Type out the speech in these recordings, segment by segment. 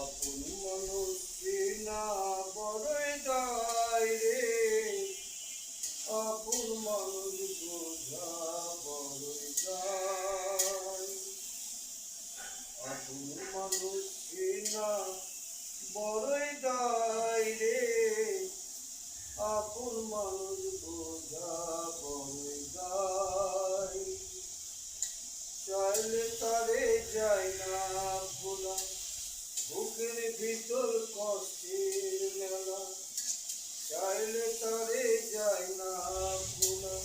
আপন মানুষ চেনা বড়ই দায় রে, আপন মানুষ বোঝা বড়ই দায়। আপন মানুষ চেনা বড়ই দায় রে, আপন মানুষ বোঝা বড়ই দায়। চাইলে তারে যায় না ভোলা, বুকের ভিতর কষ্টের মেলা। চাইলে তারে যায় না ভোলা,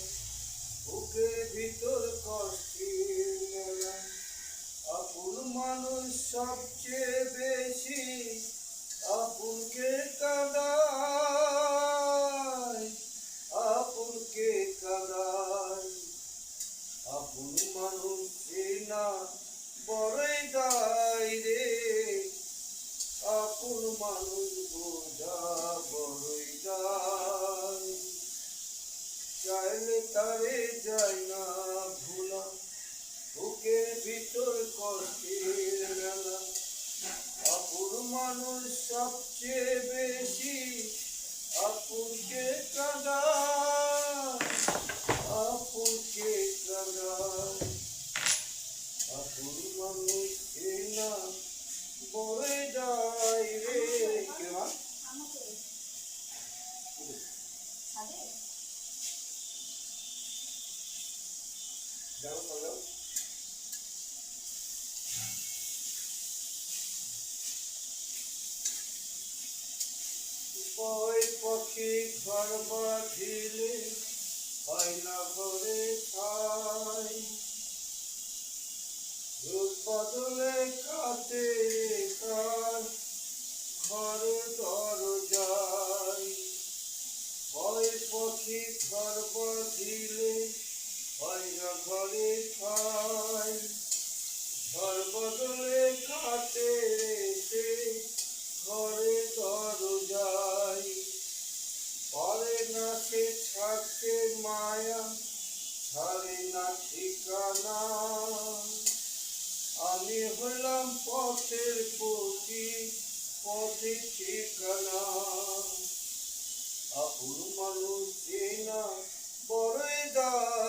বুকের ভিতর কষ্টের মেলা। আপন মানুষ সবচেয়ে বেশি আপনকে কাঁদায়, আপনকে কাঁদায়। আপন মানুষ চেনা বড়ই দায় রে, আপন মানুষ বোঝা বড়ই দায়। চাইলে তারে যায় না ভোলা, বুকের ভিতর কষ্টের মেলা। আপন মানুষ সবচেয়ে বেশি আপনকে কাঁদায়, আপনকে কাঁদায়। আপন মানুষ চেনা বড়ই দায় রে। বই পাখি ঘর বাঁধিলে হয় না ঘরে ঠাই, রোজ বদলে কাটে কার ঘর দরজায়। বই পাখি ঘর বাঁধিলে হয় না ঘরে ঠাই, ঘর বদলে কাটে সে ঘরে দরজায়। পারে না সে ছাড়তে মায়া, ছাড়ে না ঠিকানা। আমি হলাম পথের পথি, পথের ঠিকানা। আপন মানুষ চেনা বড়ই দায়।